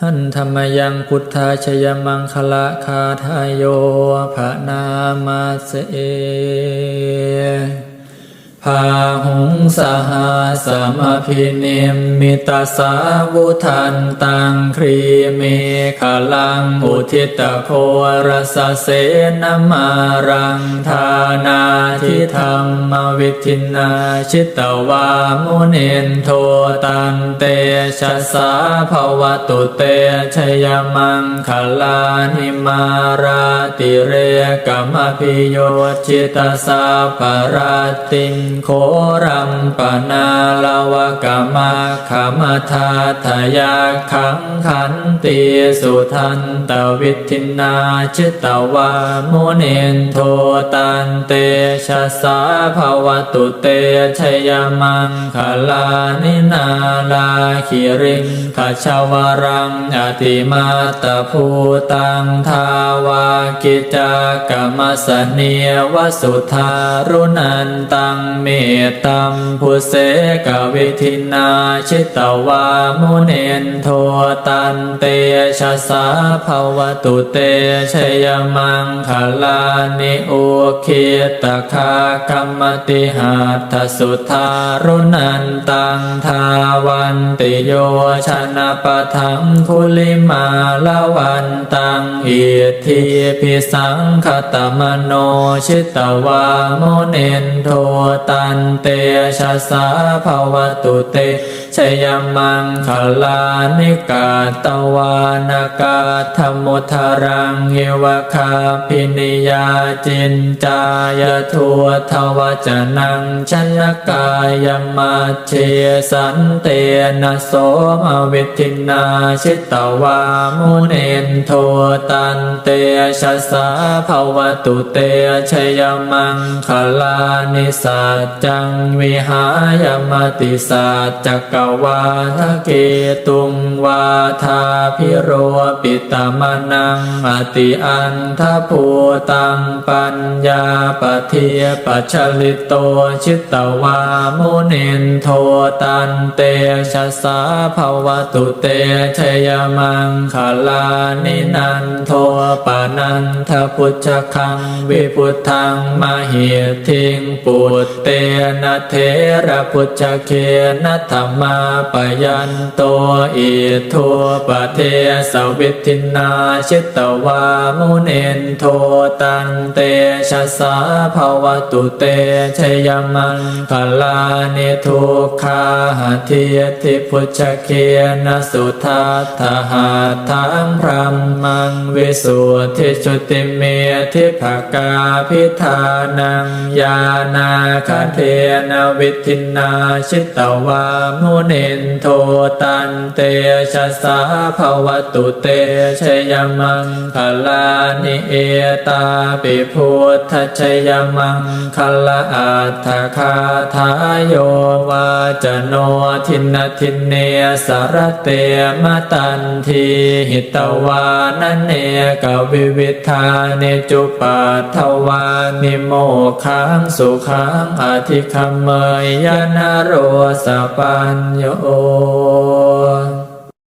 หันธรรมยังพุทธาชยมังคละคาทายโยภะนามาเสเอพาหุงสหาสมพินิมมิตาสาวุทันตังครีเมขลังอุทิตโครสเสนมารังทานาทิธรรมวิทินาชิตวามุนินโทตันเตชะสาภวตุเตชยมังคลานิมาราติเรกมพิโยจิตาสาปราติงโครัมปนาลวกามาขมทาทยาขังขันติสุทันตวิทินาชิตวามุนินโทตันเตชะสาภวตุเตชยมังคลานินาลาคิริงขชวรังอติมาตภูตังทาวากิจากรรมสเนียวสุธารุนันตังเมตัมพุเสกวิทินาชิตวามุนินโทตันเตชะสาภวตุเตชยมังคลานิโอคิตคากรรมติหัตถสุธารุนันตังทาวันติโยชนะปะทังคุลิมาลวันตังอิทธิพิสังคตมโนชิตวามุนินโทตันเตชะสาภวตุเตชยมังคลานิกาตวานากาธมุทารังเยวคาพินิยาจินจายทัวทวจนังชนกายมัจเชสันเตนะโสมวิทินาชิตวามุนินโทตันเตชะสาภวตุเตชยมังคลานิสัจจังวิหายมติสัจจกวาทะเกตุงวาทาพิโรปิตมนังอติอันทภูตังปัญญาปเทียปัจฉลิโตชิตวามุนินโทตันเตชะสาภวตุเตชยมังคลานินันโทปานันทพุชฌคังวิพุทธังมหิทิงปุตเตนะเทระพุชฌเคนะธัมมาปยันโตอิทัวปะเทสวิทินาชิตวามุนินโทตันเตชะสาภวตุเตชยมังคลานิทุกขาหะเทียทิพุชฌเคนะสุทัตถะหาทังพรัมมังวิสุทธิจุติเมทิภกาพิธานังญาณาคเทนะวิทินาชิตวามุนินโทตันเตชะสาภวตุเตชยมังคลานิเอตาปิพุทธชยมังคลาอัตถคาทายโยวาจโนทินทินเนสารเตมตันทีหิตวานเนกวิวิธาเนจุปัฏฐวานิโมขังสุขังอธิคัมเมยยนโรสปัญโย